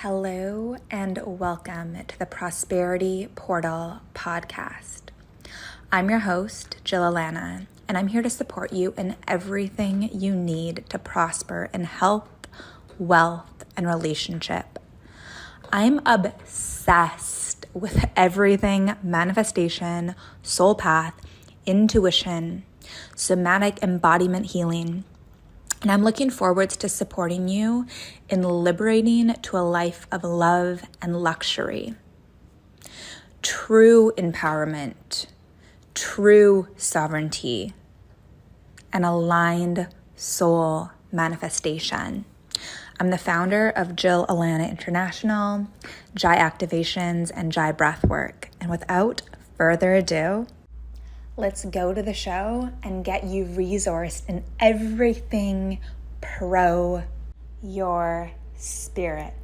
Hello and welcome to the Prosperity Portal podcast. I'm your host, Jill Alana, and I'm here to support you in everything you need to prosper in health, wealth, and relationship. I'm obsessed with everything manifestation, soul path, intuition, somatic embodiment healing, and I'm looking forward to supporting you in liberating to a life of love and luxury. True empowerment, true sovereignty, and aligned soul manifestation. I'm the founder of Jill Alana International, Jai Activations, and Jai Breathwork. And without further ado, let's go to the show and get you resourced in everything pro your spirit.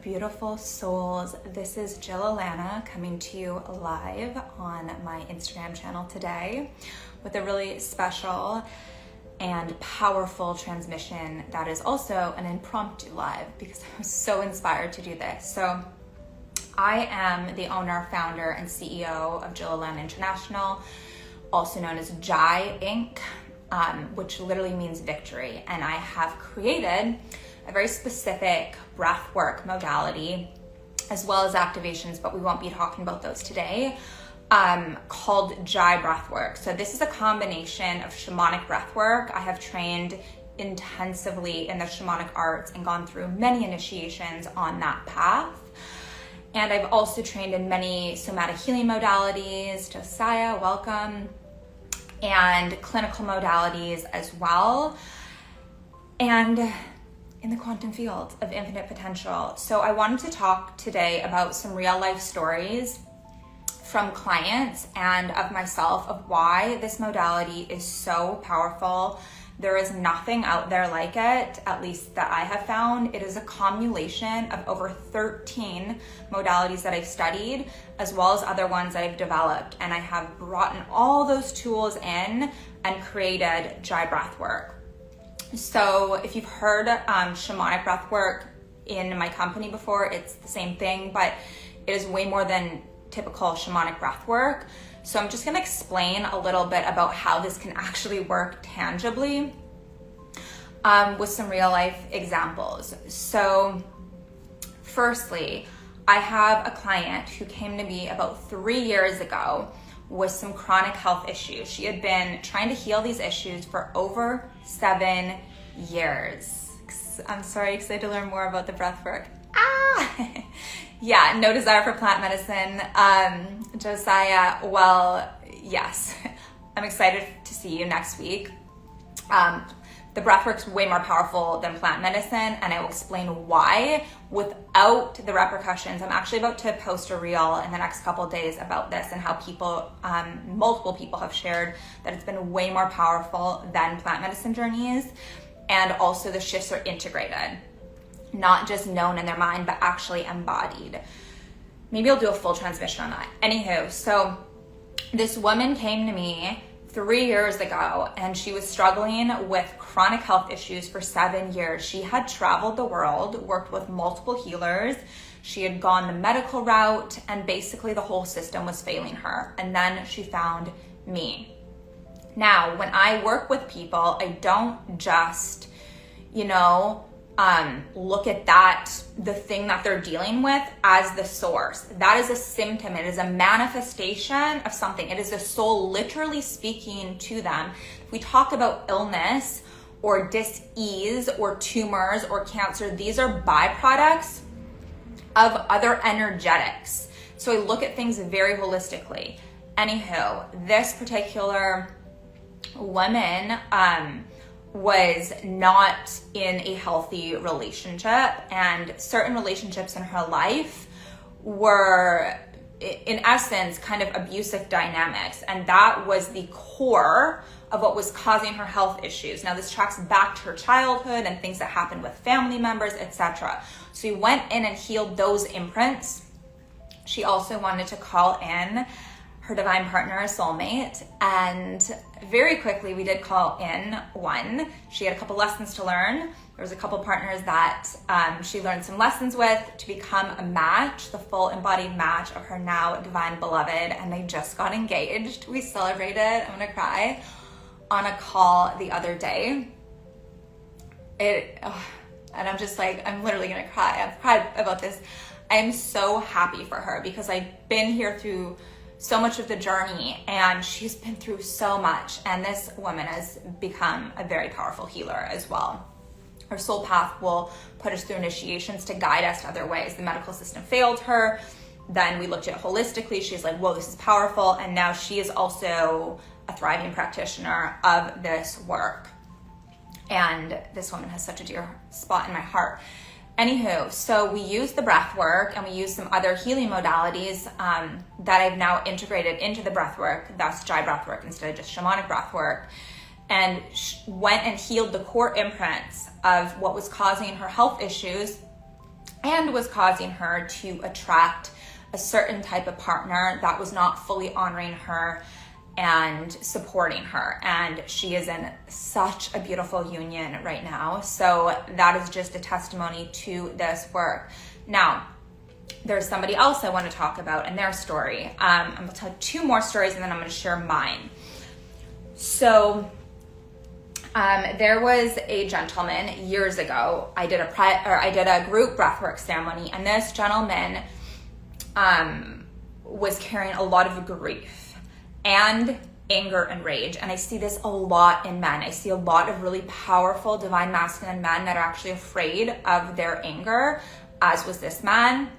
Beautiful souls, this is Jill Alana coming to you live on my Instagram channel today with a really special and powerful transmission that is also an impromptu live because I was so inspired to do this. So I am the owner, founder, and CEO of Jill Alana International, also known as Jai Inc., which literally means victory. And I have created a very specific breathwork modality, as well as activations, but we won't be talking about those today, called Jai Breathwork. So this is a combination of shamanic breathwork. I have trained intensively in the shamanic arts and gone through many initiations on that path. And I've also trained in many somatic healing modalities, Josiah, welcome, and clinical modalities as well, and in the quantum field of infinite potential. So I wanted to talk today about some real life stories from clients and of myself of why this modality is so powerful. There is nothing out there like it, at least that I have found. It is a cumulation of over 13 modalities that I've studied, as well as other ones that I've developed. And I have brought in all those tools in and created Jai Breathwork. So if you've heard shamanic breathwork in my company before, it's the same thing, but it is way more than typical shamanic breathwork. So I'm just going to explain a little bit about how this can actually work tangibly with some real life examples. So firstly, I have a client who came to me about 3 years ago with some chronic health issues. She had been trying to heal these issues for over 7 years. I'm sorry, excited to learn more about the breathwork. Yeah, no desire for plant medicine. Josiah, well, yes. I'm excited to see you next week. The breathwork's way more powerful than plant medicine, and I will explain why without the repercussions. I'm actually about to post a reel in the next couple of days about this and how people, multiple people have shared that it's been way more powerful than plant medicine journeys, and also the shifts are integrated. Not just known in their mind, but actually embodied. Maybe I'll do a full transmission on that. Anywho, so this woman came to me 3 years ago and she was struggling with chronic health issues for 7 years. She had traveled the world, worked with multiple healers. She had gone the medical route and basically the whole system was failing her. And then she found me. Now, when I work with people, I don't just, look at that, the thing that they're dealing with as the source. That is a symptom. It is a manifestation of something. It is the soul literally speaking to them. If we talk about illness or dis-ease or tumors or cancer, these are byproducts of other energetics. So I look at things very holistically. Anywho, this particular woman, was not in a healthy relationship, and certain relationships in her life were, in essence, kind of abusive dynamics, and that was the core of what was causing her health issues. Now, this tracks back to her childhood and things that happened with family members, etc. So we went in and healed those imprints. She also wanted to call in her divine partner, a soulmate, and very quickly we did call in one. She had a couple lessons to learn, There was a couple partners that she learned some lessons with to become a match, the full embodied match of her now divine beloved, and they just got engaged. We celebrated, I'm gonna cry, on a call the other day. And I'm just like, I'm literally gonna cry. I've cried about this. I am so happy for her because I've been here through so much of the journey and she's been through so much. And this woman has become a very powerful healer as well. Her soul path will put us through initiations to guide us to other ways. The medical system failed her. Then we looked at it holistically. She's like, whoa, this is powerful. And now she is also a thriving practitioner of this work. And this woman has such a dear spot in my heart. Anywho, so we use the breath work and we use some other healing modalities that I've now integrated into the breath work. That's Jai breath work instead of just shamanic breath work. And went and healed the core imprints of what was causing her health issues and was causing her to attract a certain type of partner that was not fully honoring her and supporting her. And she is in such a beautiful union right now. So that is just a testimony to this work. Now, there's somebody else I want to talk about and their story. I'm going to tell 2 more stories and then I'm going to share mine. So there was a gentleman years ago. I did a group breathwork ceremony, and this gentleman was carrying a lot of grief and anger and rage. And I see this a lot in men. I see a lot of really powerful divine masculine men that are actually afraid of their anger, as was this man,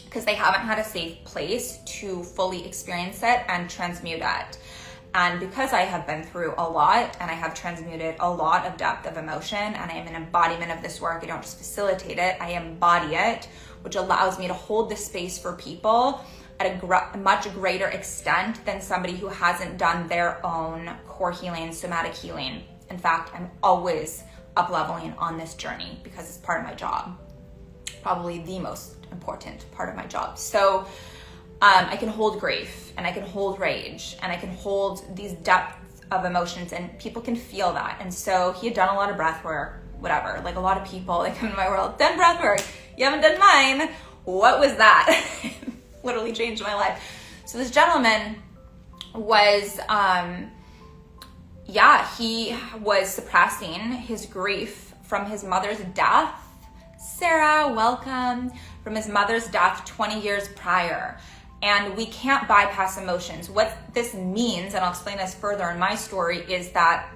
because they haven't had a safe place to fully experience it and transmute it. And because I have been through a lot and I have transmuted a lot of depth of emotion and I am an embodiment of this work, I don't just facilitate it, I embody it, which allows me to hold the space for people at a much greater extent than somebody who hasn't done their own core healing, somatic healing. In fact, I'm always up-leveling on this journey because it's part of my job, probably the most important part of my job. So I can hold grief and I can hold rage and I can hold these depths of emotions and people can feel that. And so he had done a lot of breath work, whatever, like a lot of people that come into my world, done breath work, you haven't done mine. What was that? Literally changed my life. So this gentleman was, he was suppressing his grief from his mother's death. Sarah, welcome. From his mother's death 20 years prior. And we can't bypass emotions. What this means, and I'll explain this further in my story, is that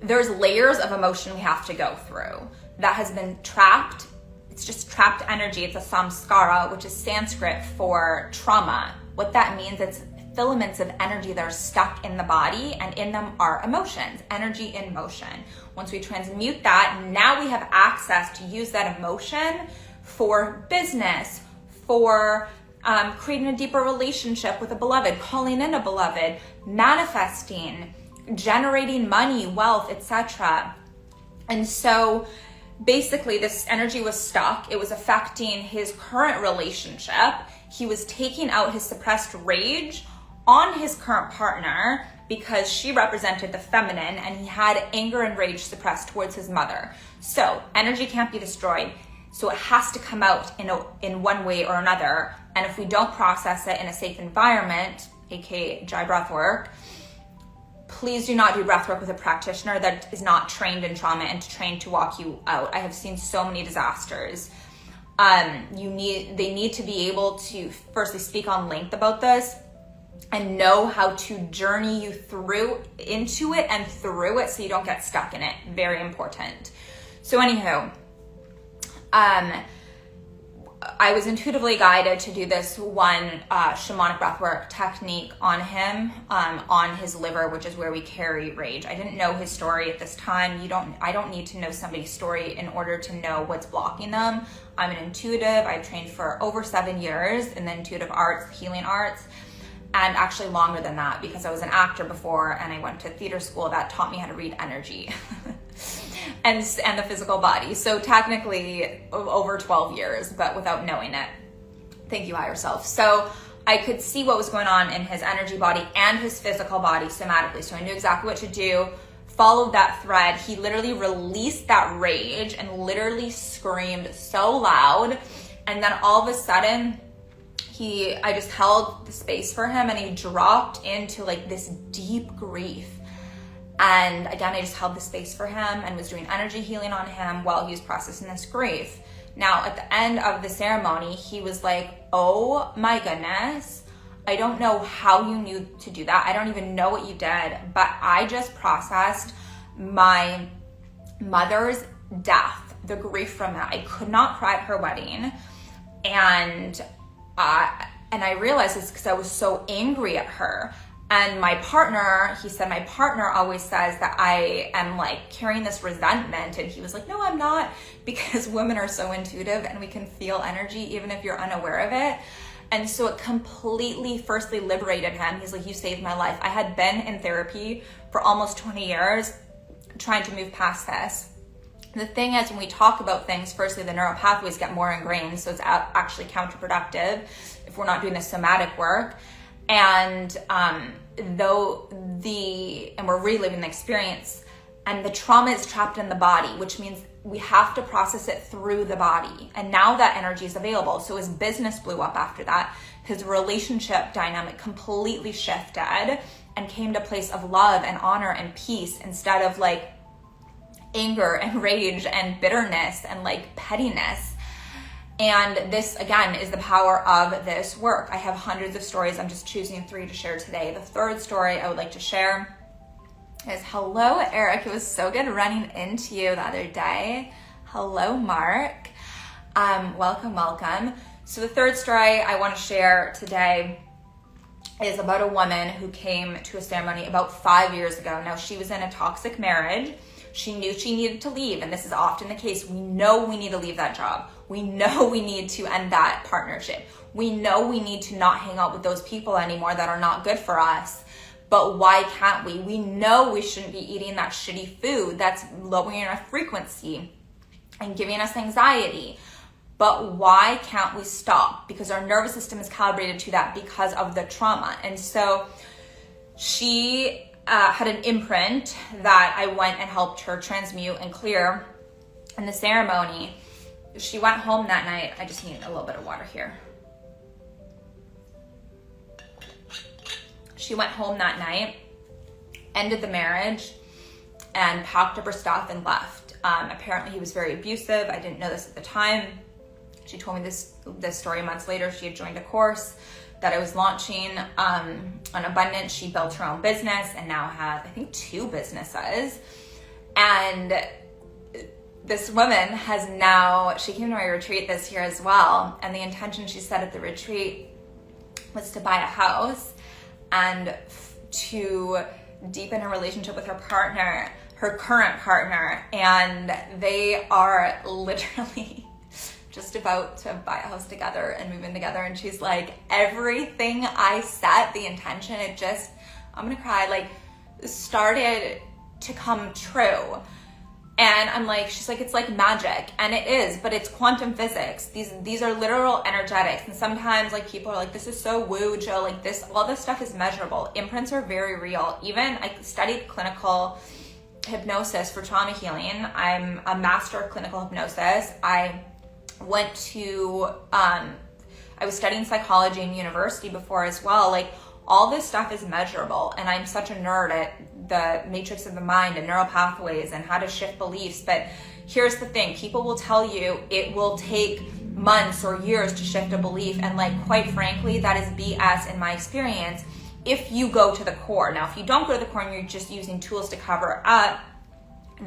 there's layers of emotion we have to go through that has been trapped. It's just trapped energy. It's a samskara, which is Sanskrit for trauma. What that means, it's filaments of energy that are stuck in the body, and in them are emotions, energy in motion. Once we transmute that, now we have access to use that emotion for business, for creating a deeper relationship with a beloved, calling in a beloved, manifesting, generating money, wealth, etc. And so basically this energy was stuck. It was affecting his current relationship. He was taking out his suppressed rage on his current partner because she represented the feminine, and he had anger and rage suppressed towards his mother. So energy can't be destroyed. So it has to come out in one way or another. And if we don't process it in a safe environment, aka Jai breathwork, please do not do breathwork with a practitioner that is not trained in trauma and trained to walk you out. I have seen so many disasters. They need to be able to firstly speak on length about this and know how to journey you into it and through it so you don't get stuck in it. Very important. So anywho, I was intuitively guided to do this one shamanic breathwork technique on him, on his liver, which is where we carry rage. I didn't know his story at this time. I don't need to know somebody's story in order to know what's blocking them. I'm an intuitive. I trained for over 7 years in the intuitive arts, healing arts, and actually longer than that because I was an actor before and I went to theater school that taught me how to read energy. And the physical body. So technically over 12 years, but without knowing it. Thank you, higher self. So I could see what was going on in his energy body and his physical body somatically. So I knew exactly what to do followed that thread. He literally released that rage and literally screamed so loud. And then all of a sudden, I just held the space for him, and he dropped into like this deep grief. And again, I just held the space for him and was doing energy healing on him while he was processing this grief. Now, at the end of the ceremony, he was like, oh my goodness, I don't know how you knew to do that. I don't even know what you did, but I just processed my mother's death, the grief from that. I could not cry at her wedding. And I realized it's because I was so angry at her. And my partner, he said, my partner always says that I am like carrying this resentment. And he was like, no, I'm not, because women are so intuitive and we can feel energy even if you're unaware of it. And so it completely, firstly, liberated him. He's like, you saved my life. I had been in therapy for almost 20 years trying to move past this. The thing is, when we talk about things, firstly, the neural pathways get more ingrained, so it's actually counterproductive if we're not doing the somatic work. And we're reliving the experience, and the trauma is trapped in the body, which means we have to process it through the body. And now that energy is available. So his business blew up after that. His relationship dynamic completely shifted and came to a place of love and honor and peace instead of like anger and rage and bitterness and like pettiness. And this, again, is the power of this work. I have hundreds of stories. I'm just choosing 3 to share today. The third story I would like to share is, hello, Eric. It was so good running into you the other day. Hello, Mark. Welcome. So the third story I want to share today is about a woman who came to a ceremony about 5 years ago. Now, she was in a toxic marriage. She knew she needed to leave, and this is often the case. We know we need to leave that job. We know we need to end that partnership. We know we need to not hang out with those people anymore that are not good for us. But why can't we? We know we shouldn't be eating that shitty food that's lowering our frequency and giving us anxiety. But why can't we stop? Because our nervous system is calibrated to that because of the trauma. And so she had an imprint that I went and helped her transmute and clear in the ceremony. She went home that night. I just need a little bit of water here. She went home that night, ended the marriage, and packed up her stuff and left. Apparently he was very abusive. I didn't know this at the time. She told me this story months later. She had joined a course that I was launching on Abundance. She built her own business and now has, I think, 2 businesses. And this woman has now, she came to my retreat this year as well. And the intention she set at the retreat was to buy a house and to deepen her relationship with her partner, her current partner. And they are literally just about to buy a house together and move in together. And she's like, everything I set, the intention, it just, I'm gonna cry, like started to come true. And I'm like, she's like, it's like magic. And it is, but it's quantum physics. These are literal energetics. And sometimes like people are like, this is so woo, Jill, like this, all this stuff is measurable. Imprints are very real. Even I studied clinical hypnosis for trauma healing. I'm a master of clinical hypnosis. I was studying psychology in university before as well. Like all this stuff is measurable, and I'm such a nerd at the matrix of the mind and neural pathways and how to shift beliefs. But here's the thing, people will tell you it will take months or years to shift a belief, and like quite frankly that is BS in my experience if you go to the core. Now if you don't go to the core and you're just using tools to cover up,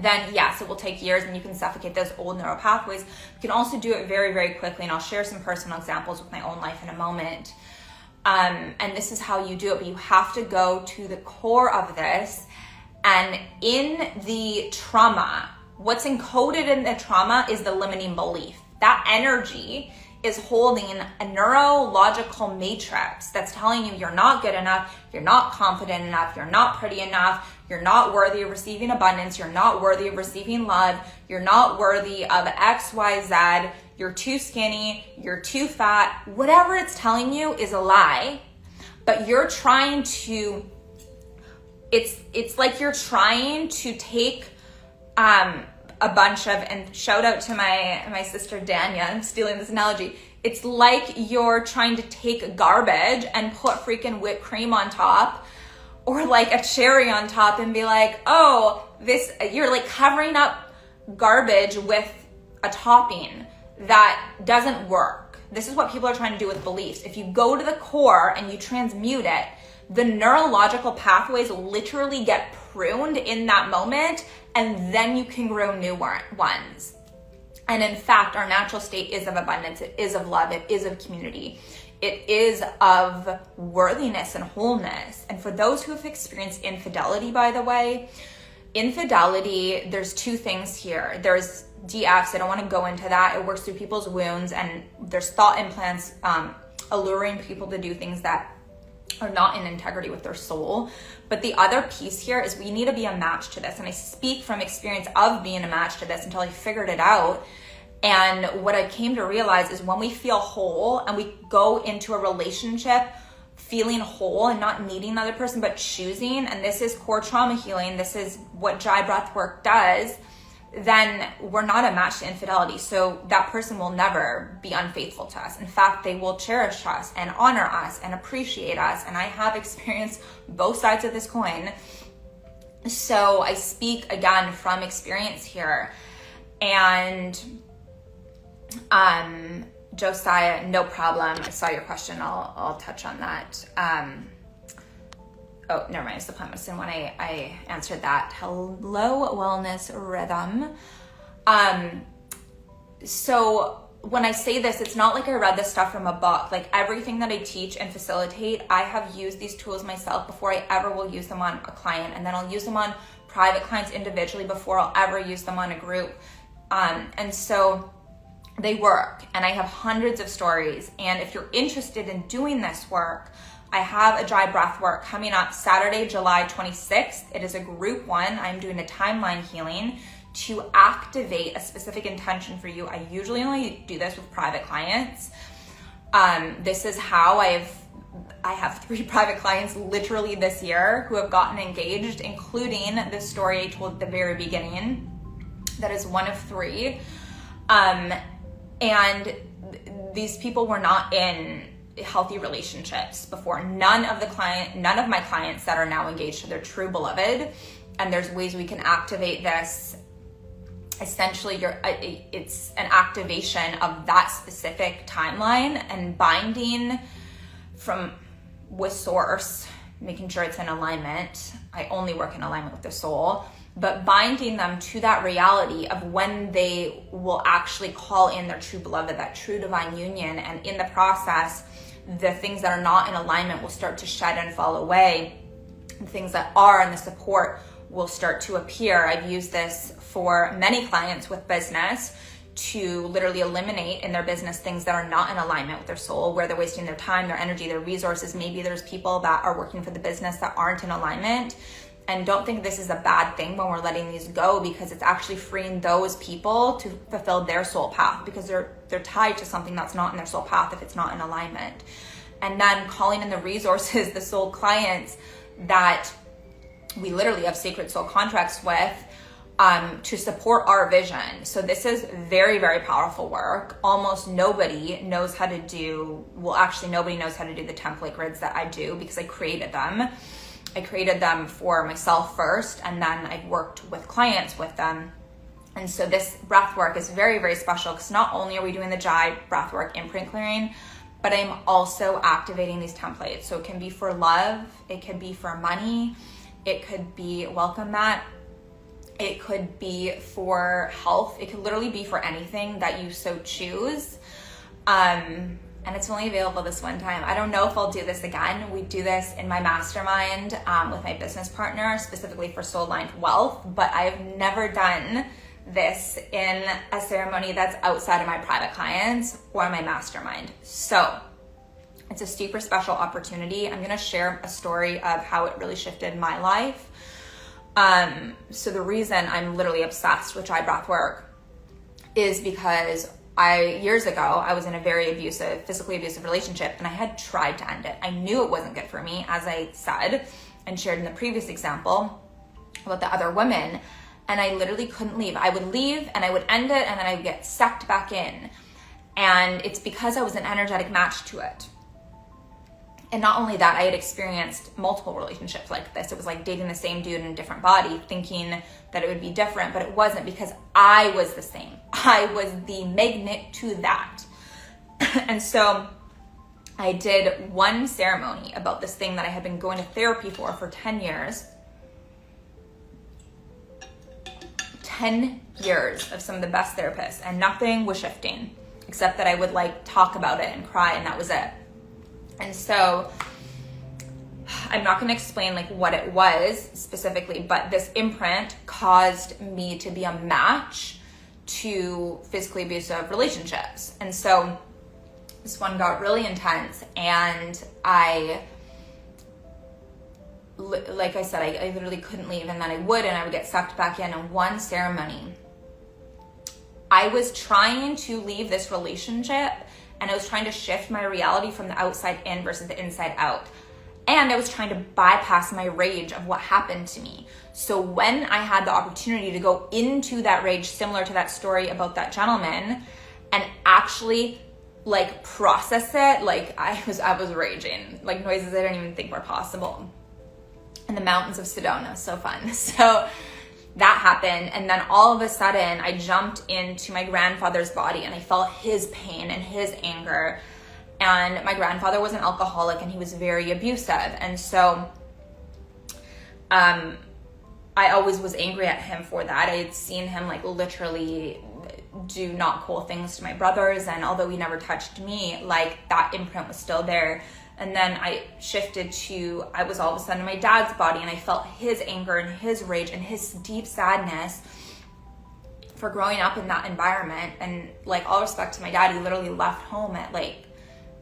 then yes, it will take years and you can suffocate those old neural pathways. You can also do it very, very quickly, and I'll share some personal examples with my own life in a moment. And this is how you do it, but you have to go to the core of this. And in the trauma, what's encoded in the trauma is the limiting belief. That energy is holding a neurological matrix that's telling you you're not good enough, you're not confident enough, you're not pretty enough, you're not worthy of receiving abundance, you're not worthy of receiving love, you're not worthy of X, Y, Z, you're too skinny, you're too fat. Whatever it's telling you is a lie, but you're trying to it's like you're trying to take a bunch of, and shout out to my sister Danya, I'm stealing this analogy. It's like you're trying to take garbage and put freaking whipped cream on top, or like a cherry on top, and be like, oh, this, you're like covering up garbage with a topping that doesn't work. This is what people are trying to do with beliefs. If you go to the core and you transmute it, the neurological pathways literally get pruned in that moment, and then you can grow new ones. And in fact, our natural state is of abundance, it is of love, it is of community, it is of worthiness and wholeness. And for those who have experienced infidelity, by the way, infidelity, there's two things here. There's DFs, I don't want to go into that. It works through people's wounds, and there's thought implants alluring people to do things that are not in integrity with their soul. But the other piece here is we need to be a match to this. And I speak from experience of being a match to this until I figured it out. And what I came to realize is when we feel whole and we go into a relationship feeling whole and not needing another person, but choosing, and this is core trauma healing, this is what Jai Breathwork does, then we're not a match to infidelity. So that person will never be unfaithful to us. In fact, they will cherish us and honor us and appreciate us. And I have experienced both sides of this coin. So I speak again from experience here. And Josiah, no problem. I saw your question. I'll touch on that. Oh, never mind. It's the plant medicine when I answered that. Hello, wellness rhythm. So when I say this, it's not like I read this stuff from a book. Like everything that I teach and facilitate, I have used these tools myself before I ever will use them on a client. And then I'll use them on private clients individually before I'll ever use them on a group. And so they work, and I have hundreds of stories. And if you're interested in doing this work, I have a Jai Breathwork coming up Saturday, July 26th. It is a group one. I'm doing a timeline healing to activate a specific intention for you. I usually only do this with private clients. This is how I have 3 private clients literally this year who have gotten engaged, including the story I told at the very beginning. That is one of 3. And these people were not in healthy relationships before. None of my clients that are now engaged to their true beloved. And there's ways we can activate this. Essentially, it's an activation of that specific timeline and binding with source, making sure it's in alignment. I only work in alignment with the soul, but binding them to that reality of when they will actually call in their true beloved, that true divine union. And in the process, the things that are not in alignment will start to shed and fall away. The things that are, and the support will start to appear. I've used this for many clients with business to literally eliminate in their business things that are not in alignment with their soul, where they're wasting their time, their energy, their resources. Maybe there's people that are working for the business that aren't in alignment. And don't think this is a bad thing when we're letting these go, because it's actually freeing those people to fulfill their soul path, because they're tied to something that's not in their soul path if it's not in alignment. And then calling in the resources, the soul clients that we literally have sacred soul contracts with, to support our vision. So this is very, very powerful work. Almost nobody knows how to do, nobody knows how to do the template grids that I do, because I created them. I created them for myself first, and then I've worked with clients with them. And so this breath work is very, very special, because not only are we doing the Jai breathwork imprint clearing, but I'm also activating these templates. So it can be for love, it could be for money, it could be welcome mat, it could be for health, it could literally be for anything that you so choose. And it's only available this one time. I don't know if I'll do this again. We do this in my mastermind with my business partner, specifically for soul-aligned wealth, but I've never done this in a ceremony that's outside of my private clients or my mastermind. So it's a super special opportunity. I'm gonna share a story of how it really shifted my life. So the reason I'm literally obsessed with Jai Breathwork is because years ago, I was in a very physically abusive relationship, and I had tried to end it. I knew it wasn't good for me, as I said. and shared in the previous example about the other women. And I literally couldn't leave. I would leave and I would end it, and then I would get sucked back in. And it's because I was an energetic match to it. And not only that, I had experienced multiple relationships like this. It was like dating the same dude in a different body, thinking that it would be different, but it wasn't, because I was the same. I was the magnet to that. And so I did one ceremony about this thing that I had been going to therapy for 10 years. 10 years of some of the best therapists, and nothing was shifting except that I would like talk about it and cry, and that was it. And so I'm not going to explain like what it was specifically, but this imprint caused me to be a match to physically abusive relationships. And so this one got really intense, and like I said, I literally couldn't leave, and then I would get sucked back in. And one ceremony, I was trying to leave this relationship, and I was trying to shift my reality from the outside in versus the inside out. And I was trying to bypass my rage of what happened to me. So when I had the opportunity to go into that rage, similar to that story about that gentleman, and actually like process it, like I was raging, like noises I didn't even think were possible. In the mountains of Sedona, so fun. So that happened, and then all of a sudden I jumped into my grandfather's body, and I felt his pain and his anger. And my grandfather was an alcoholic, and he was very abusive, and so I always was angry at him for that. I had seen him like literally do not cool things to my brothers, and although he never touched me, like that imprint was still there. And then I shifted to, I was all of a sudden in my dad's body, and I felt his anger and his rage and his deep sadness for growing up in that environment. And like, all respect to my dad, he literally left home at like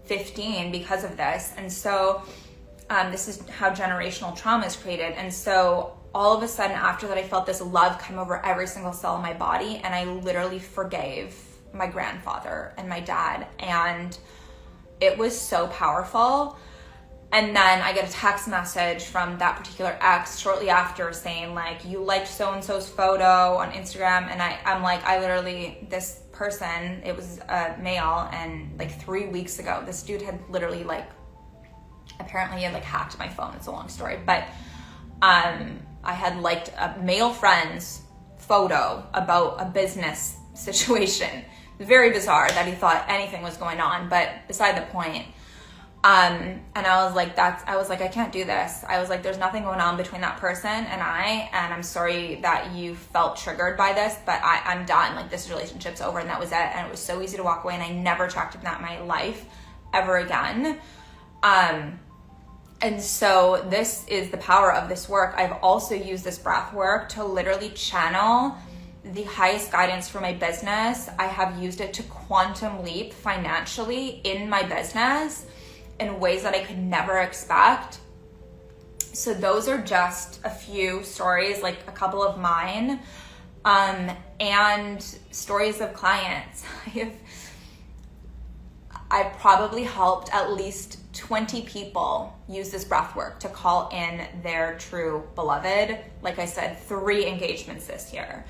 15 because of this. And so this is how generational trauma is created. And so all of a sudden after that, I felt this love come over every single cell in my body, and I literally forgave my grandfather and my dad, and it was so powerful. And then I get a text message from that particular ex shortly after saying like, you liked so-and-so's photo on Instagram. And I'm like, I literally, this person, it was a male, and like 3 weeks ago, this dude had literally like, apparently he had like hacked my phone. It's a long story, but I had liked a male friend's photo about a business situation. Very bizarre that he thought anything was going on, but beside the point. And I was like, I can't do this. I was like, there's nothing going on between that person and I'm sorry that you felt triggered by this, but I'm done. Like, this relationship's over, and that was it. And it was so easy to walk away, and I never attracted that in my life ever again. And so this is the power of this work. I've also used this breath work to literally channel the highest guidance for my business. I have used it to quantum leap financially in my business in ways that I could never expect. So those are just a few stories, like a couple of mine, and stories of clients. I've probably helped at least 20 people use this breath work to call in their true beloved. Like I said, 3 engagements this year.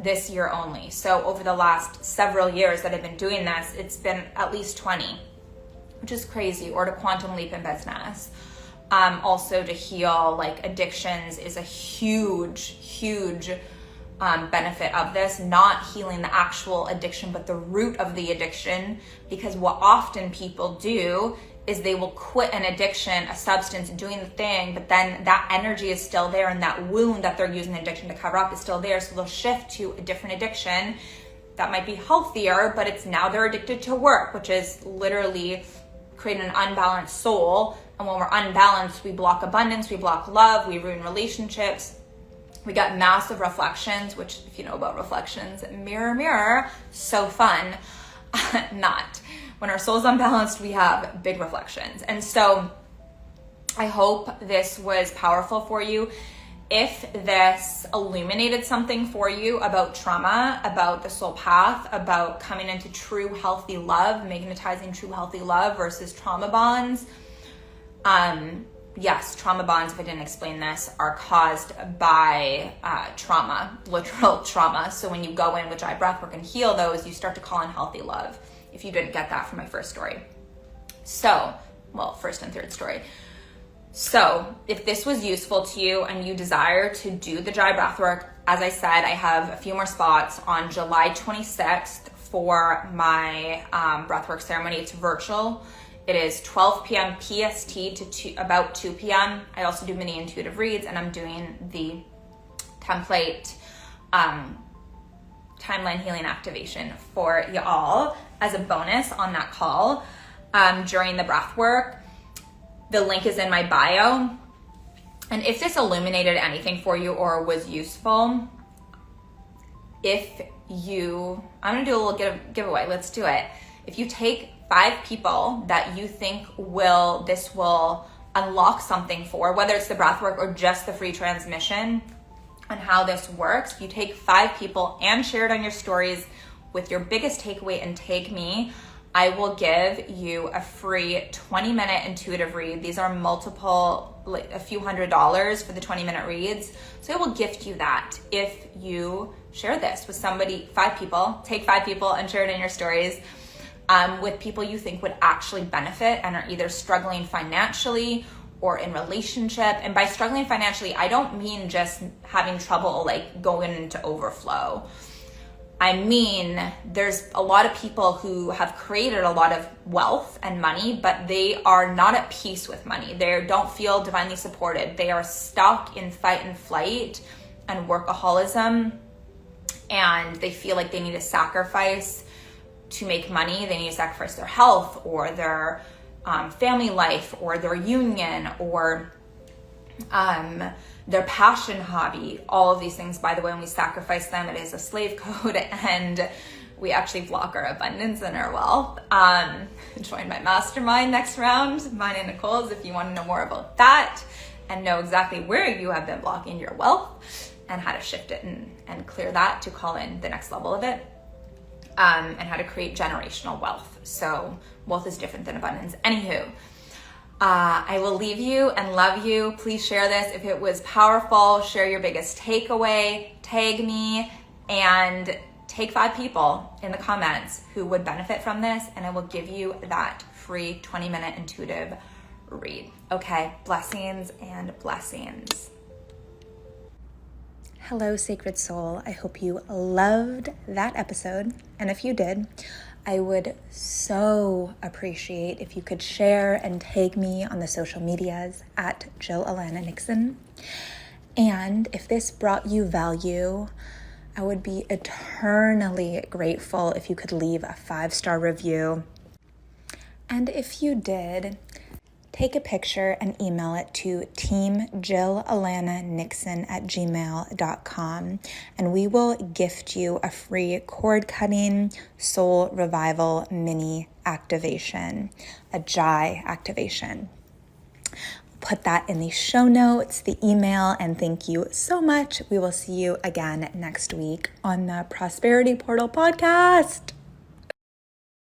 This year only. So over the last several years that I've been doing this, it's been at least 20, which is crazy, or to quantum leap in business. Also to heal like addictions is a huge benefit of this, not healing the actual addiction, but the root of the addiction. Because what often people do is they will quit an addiction, a substance, doing the thing, but then that energy is still there, and that wound that they're using addiction to cover up is still there. So they'll shift to a different addiction that might be healthier, but it's now they're addicted to work, which is literally creating an unbalanced soul. And when we're unbalanced, we block abundance, we block love, we ruin relationships. We got massive reflections, which if you know about reflections, mirror, mirror, so fun. Not. When our soul's unbalanced, we have big reflections. And so I hope this was powerful for you. If this illuminated something for you about trauma, about the soul path, about coming into true healthy love, magnetizing true healthy love versus trauma bonds, yes, trauma bonds, if I didn't explain this, are caused by trauma, literal trauma. So when you go in with Jai Breathwork and heal those, you start to call in healthy love, if you didn't get that from my first story. So, well, first and third story. So if this was useful to you and you desire to do the Jai Breathwork, as I said, I have a few more spots on July 26th for my breathwork ceremony. It's virtual. It is 12 p.m. PST to about 2 p.m. I also do mini intuitive reads, and I'm doing the template timeline healing activation for y'all as a bonus on that call during the breathwork. The link is in my bio. And if this illuminated anything for you or was useful, I'm gonna do a little giveaway. Let's do it. If you take 5 people that you think this will unlock something for, whether it's the breathwork or just the free transmission on how this works, if you take 5 people and share it on your stories with your biggest takeaway and tag me, I will give you a free 20-minute intuitive read. These are multiple, like a few $100s for the 20-minute reads. So I will gift you that if you share this with somebody, 5 people, take 5 people and share it in your stories with people you think would actually benefit and are either struggling financially or in relationship. And by struggling financially, I don't mean just having trouble like going into overflow. I mean, there's a lot of people who have created a lot of wealth and money, but they are not at peace with money. They don't feel divinely supported. They are stuck in fight and flight and workaholism, and they feel like they need to sacrifice to make money. They need to sacrifice their health or their family life or their union or their passion, hobby, all of these things. By the way, when we sacrifice them, it is a slave code, and we actually block our abundance and our wealth. Join my mastermind next round, mine and Nicole's, if you want to know more about that and know exactly where you have been blocking your wealth and how to shift it and clear that to call in the next level of it, and how to create generational wealth. So wealth is different than abundance. Anywho, I will leave you and love you. Please share this if it was powerful. Share your biggest takeaway, tag me, and take 5 people in the comments who would benefit from this, and I will give you that free 20-minute intuitive read. Okay, blessings and blessings. Hello, Sacred Soul. I hope you loved that episode, and if you did, I would so appreciate if you could share and tag me on the social medias at Jill Alana Nixon. And if this brought you value, I would be eternally grateful if you could leave a 5-star review. And if you did, take a picture and email it to teamjillalananixon@gmail.com, and we will gift you a free cord cutting soul revival mini activation, a Jai activation. Put that in the show notes, the email, and thank you so much. We will see you again next week on the Prosperity Portal podcast.